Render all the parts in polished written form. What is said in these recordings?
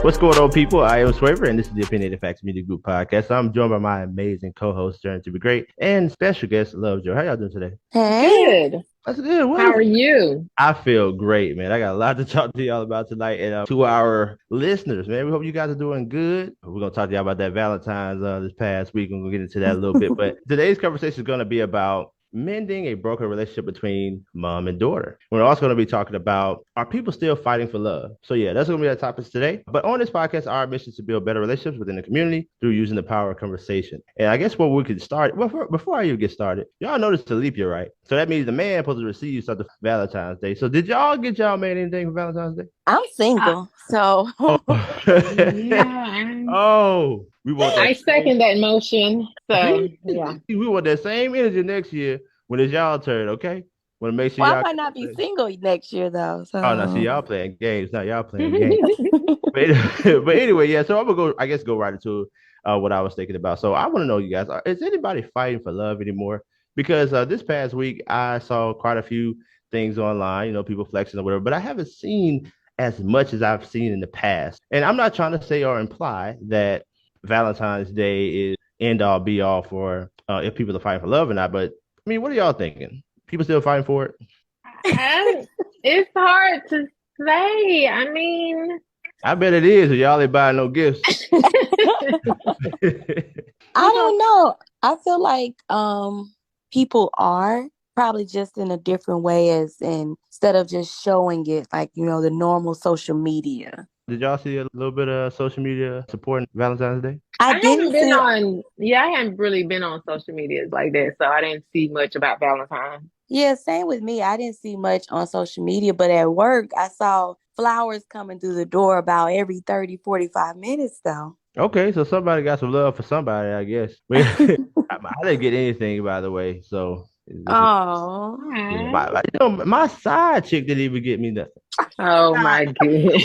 What's going on, people? I am Swaver, and this is the Opinionated Facts Media Group podcast. I'm joined by my amazing co-host, Journey to be Great, and special guest, Love Joe. How y'all doing today? Hey, Good. That's good. How are you? I feel great, man. I got a lot to talk to y'all about tonight, and to our listeners, man, we hope you guys are doing good. We're gonna talk to y'all about that Valentine's this past week. We're gonna get into that a little bit, but today's conversation is gonna be about mending a broken relationship between mom and daughter. We're also going to be talking about, are people still fighting for love? So yeah, that's going to be our topics today. But on this podcast, our mission is to build better relationships within the community through using the power of conversation. And I guess where we could start, before I even get started, y'all noticed the leap year, right? So that means the man supposed to receive something for Valentine's Day. So did y'all get y'all man anything for Valentine's Day? I'm single, so Yeah, Oh, we want I that second that motion. So yeah. we want that same energy next year when it's y'all turn, okay? Want to make sure well, I y'all. might not be single next year though. Oh, no, see, So y'all playing games. Now y'all playing games. But, but anyway, yeah. So I'm gonna go. I guess go right into what I was thinking about. So I want to know, you guys, is anybody fighting for love anymore? Because this past week I saw quite a few things online. You know, people flexing or whatever. But I haven't seen as much as I've seen in the past. And I'm not trying to say or imply that Valentine's Day is end all be all for if people are fighting for love or not. But I mean, what are y'all thinking? People still fighting for it? It's hard to say. I mean, I bet it is. Y'all ain't buying no gifts. I don't know. I feel like people are probably just in a different way as instead of just showing it like, the normal social media. Did y'all see a little bit of social media supporting Valentine's Day? I I haven't didn't been see on, yeah, I haven't really been on social media like that. So I didn't see much about Valentine's. Yeah, same with me. I didn't see much on social media, but at work I saw flowers coming through the door about every 30, 45 minutes though. Okay, so somebody got some love for somebody, I guess. I didn't get anything, by the way. So this is Oh. yeah. Alright. My side chick didn't even get me nothing. Oh my goodness.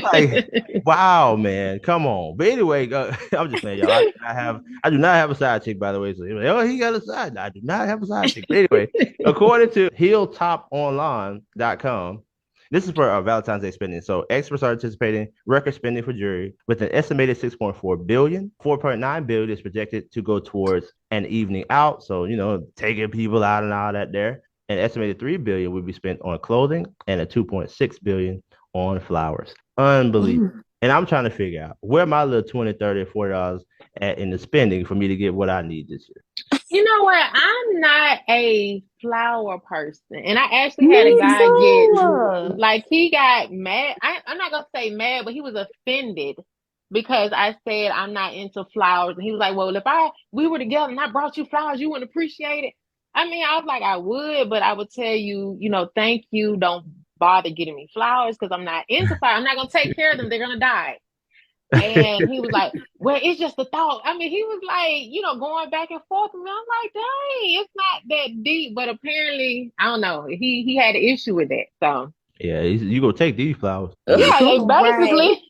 I'm like, wow, man, come on. But anyway, I'm just saying, y'all. I do not have a side chick, by the way. So you're like, oh, he got a side. I do not have a side chick. But anyway, according to hilltoponline.com, this is for Valentine's Day spending. So experts are anticipating record spending for jewelry with an estimated 6.4 billion. 4.9 billion is projected to go towards an evening out. So, taking people out and all that there. An estimated 3 billion would be spent on clothing and a 2.6 billion on flowers. Unbelievable. And I'm trying to figure out where my little 20, 30, $40 at in the spending for me to get what I need this year. You know what? I'm not a flower person. And I actually had a Me guy too. he got mad. I'm not going to say mad, but he was offended because I said I'm not into flowers. And he was like, well, if we were together and I brought you flowers, you wouldn't appreciate it. I mean, I was like, I would, but I would tell you, thank you. Don't bother getting me flowers because I'm not into flowers. I'm not going to take care of them. They're going to die. And he was like, well, it's just a thought. I mean, he was like, going back and forth. And I'm like, dang, it's not that deep. But apparently, I don't know. He had an issue with that. So, Yeah, you go take these flowers. yeah, Right. basically.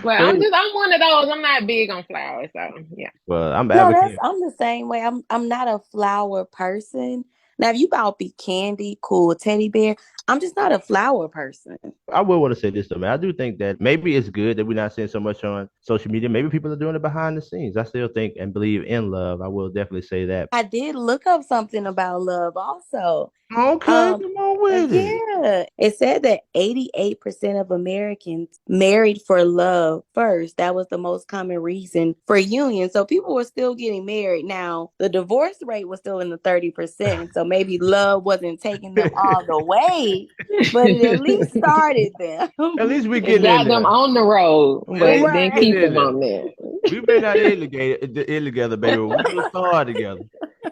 Well, I'm one of those. I'm not big on flowers. So, yeah. Well, I'm No, advocating. I'm the same way. I'm not a flower person. Now, if you bought me candy, cool, teddy bear, I'm just not a flower person. I will want to say this though, man. I do think that maybe it's good that we're not seeing so much on social media. Maybe people are doing it behind the scenes. I still think and believe in love. I will definitely say that. I did look up something about love also. Okay, Um, come on with it. yeah, it said that 88% of Americans married for love first. That was the most common reason for union. So people were still getting married. Now, the divorce rate was still in the 30%. So maybe love wasn't taking them all the way, but it at least started them. At least we It getting in got them there. on the road, At least but we then Right. getting keep in them there. on there. We may not end together, baby. But we will start together.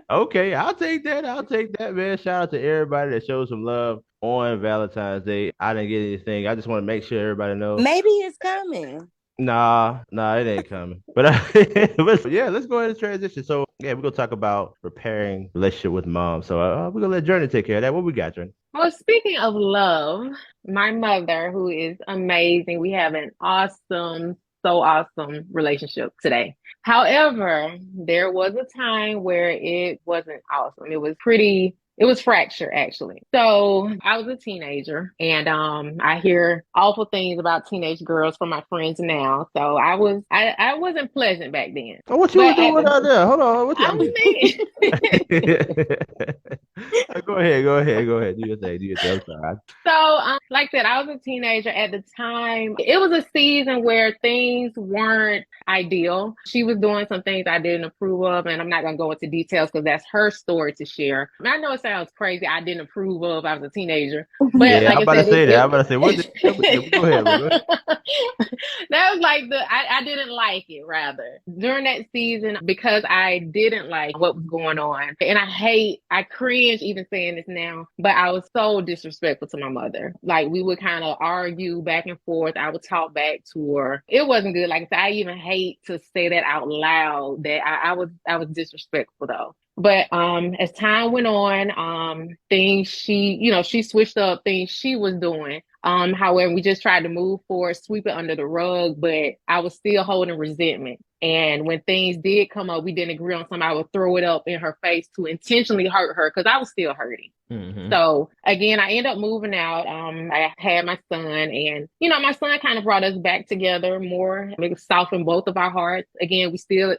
Okay, I'll take that. I'll take that, man. Shout out to everybody that showed some love on Valentine's Day. I didn't get anything. I just want to make sure everybody knows. Maybe it's coming. Nah, it ain't coming. But, yeah, let's go ahead and transition. So yeah, we're gonna talk about repairing relationship with mom. So we're gonna let Journey take care of that. What we got, Journey? Well, speaking of love, my mother, who is amazing, we have an so awesome relationship today. However, there was a time where it wasn't awesome. It was pretty It was fractured, actually. So I was a teenager, and I hear awful things about teenage girls from my friends now. So I wasn't pleasant back then. Oh, what you But was doing out there? Hold on. I I'm was just... mean. Go ahead. Do your thing. I'm sorry. So, like I said, I was a teenager at the time. It was a season where things weren't ideal. She was doing some things I didn't approve of, and I'm not going to go into details because that's her story to share. I know it sounds crazy. I didn't approve of. I was a teenager, but Yeah, like I'm I about to said, say that. I'm about to say, what did you it go ahead, bro. Go ahead. that was like I didn't like it rather during that season because I didn't like what was going on. And I cringe even saying this now, but I was so disrespectful to my mother. Like we would kind of argue back and forth. I would talk back to her. It wasn't good. Like I said, I even hate to say that out loud that I was disrespectful though. But as time went on, things she switched up things she was doing. However, we just tried to move forward, sweep it under the rug, but I was still holding resentment. And when things did come up, we didn't agree on something, I would throw it up in her face to intentionally hurt her because I was still hurting. Mm-hmm. So again, I ended up moving out. I had my son, and my son kind of brought us back together more. It softened both of our hearts. Again,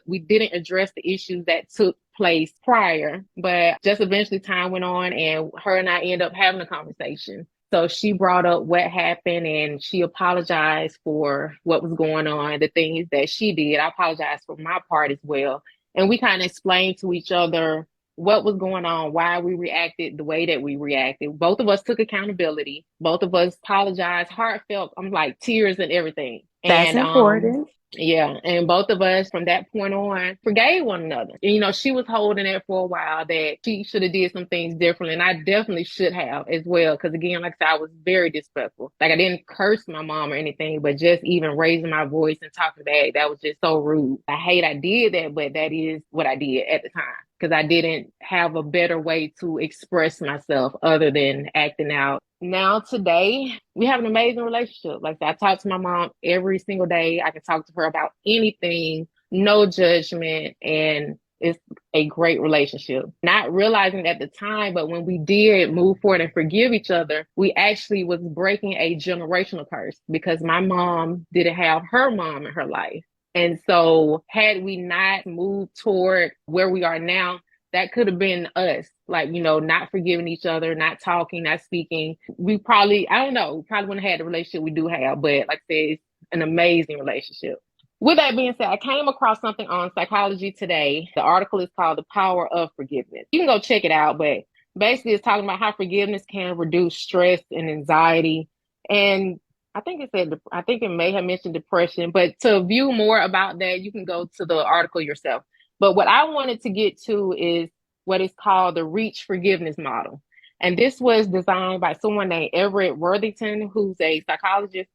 we didn't address the issues that took place prior, but just eventually time went on, and her and I ended up having a conversation. So she brought up what happened and she apologized for what was going on, the things that she did. I apologized for my part as well. And we kind of explained to each other what was going on, why we reacted the way that we reacted. Both of us took accountability. Both of us apologized, heartfelt. I'm like tears and everything. That's And important. yeah, and both of us from that point on forgave one another. And, she was holding it for a while that she should have did some things differently, and I definitely should have as well. Because again, like I said, I was very disrespectful. Like I didn't curse my mom or anything, but just even raising my voice and talking back, that was just so rude. I hate I did that, but that is what I did at the time. Because I didn't have a better way to express myself other than acting out. Now today, we have an amazing relationship. Like I talk to my mom every single day. I can talk to her about anything, no judgment, and it's a great relationship. Not realizing at the time, but when we did move forward and forgive each other, we actually was breaking a generational curse because my mom didn't have her mom in her life. And so had we not moved toward where we are now, that could have been us, like, not forgiving each other, not talking, not speaking. We probably wouldn't have had the relationship we do have, but like I said, it's an amazing relationship. With that being said, I came across something on Psychology Today. The article is called The Power of Forgiveness. You can go check it out, but basically it's talking about how forgiveness can reduce stress and anxiety. And I think it may have mentioned depression, but to view more about that, you can go to the article yourself. But what I wanted to get to is what is called the Reach Forgiveness Model. And this was designed by someone named Everett Worthington, who's a psychologist.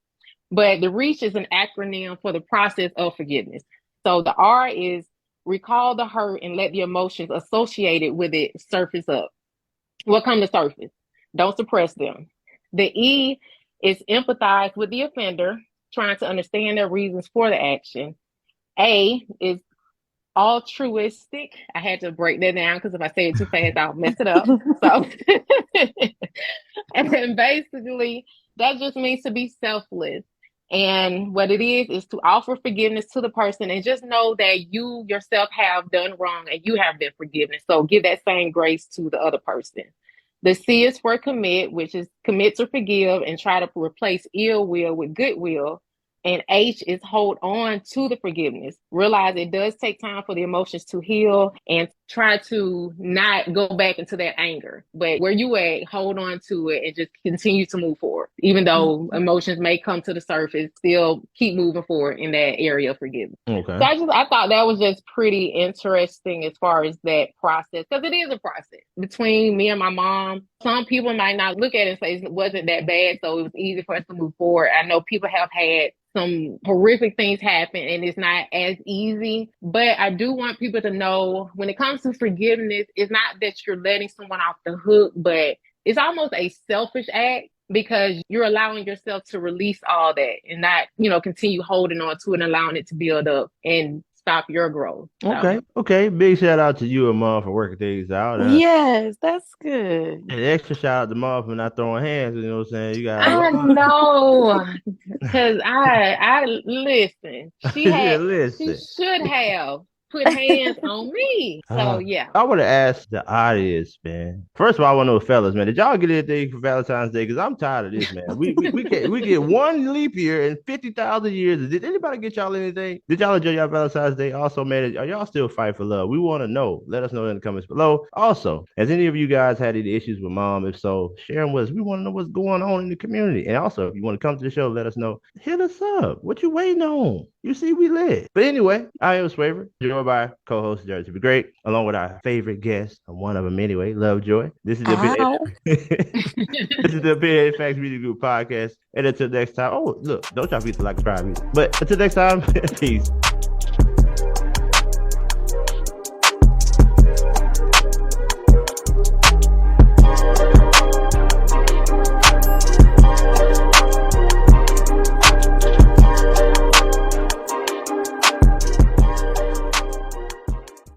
But the REACH is an acronym for the process of forgiveness. So the R is recall the hurt and let the emotions associated with it surface up. What come to surface? Don't suppress them. The E is empathize with the offender, trying to understand their reasons for the action. A is altruistic. I had to break that down because if I say it too fast, I'll mess it up. So, and then basically, that just means to be selfless. And what it is to offer forgiveness to the person and just know that you yourself have done wrong and you have been forgiven. So give that same grace to the other person. The C is for commit, which is commit to forgive and try to replace ill will with goodwill. And H is hold on to the forgiveness. Realize it does take time for the emotions to heal and try to not go back into that anger. But where you at, hold on to it and just continue to move forward. Even though emotions may come to the surface, still keep moving forward in that area of forgiveness. Okay. So I thought that was just pretty interesting as far as that process, because it is a process between me and my mom. Some people might not look at it and say it wasn't that bad, so it was easy for us to move forward. I know people have had some horrific things happen and it's not as easy, but I do want people to know when it comes to forgiveness, it's not that you're letting someone off the hook, but it's almost a selfish act because you're allowing yourself to release all that and not, continue holding on to it and allowing it to build up. And stop your growth. So. Okay. Big shout out to you and Mom for working things out. Yes, that's good. And extra shout out to Mom for not throwing hands. You know what I'm saying? You got I know, because I listen. yeah, She listen. should have put hands on me. So yeah. I want to ask the audience, man. First of all, I want to know, fellas, man, did y'all get anything for Valentine's Day? Because I'm tired of this, man. We get one leap year in 50,000 years. Did anybody get y'all anything? Did y'all enjoy y'all Valentine's Day? Also, man, are y'all still fighting for love? We want to know. Let us know in the comments below. Also, has any of you guys had any issues with mom? If so, share them with us. We want to know what's going on in the community. And also, if you want to come to the show, let us know. Hit us up. What you waiting on? You see, we lit. But anyway, I am Swaver, joined by co-host Jared to be great, along with our favorite guest, one of them anyway, Lovejoy. This is the this is the Opinionated Facts Media Group podcast. And until next time, oh look, don't y'all forget to like, subscribe, but until next time, peace.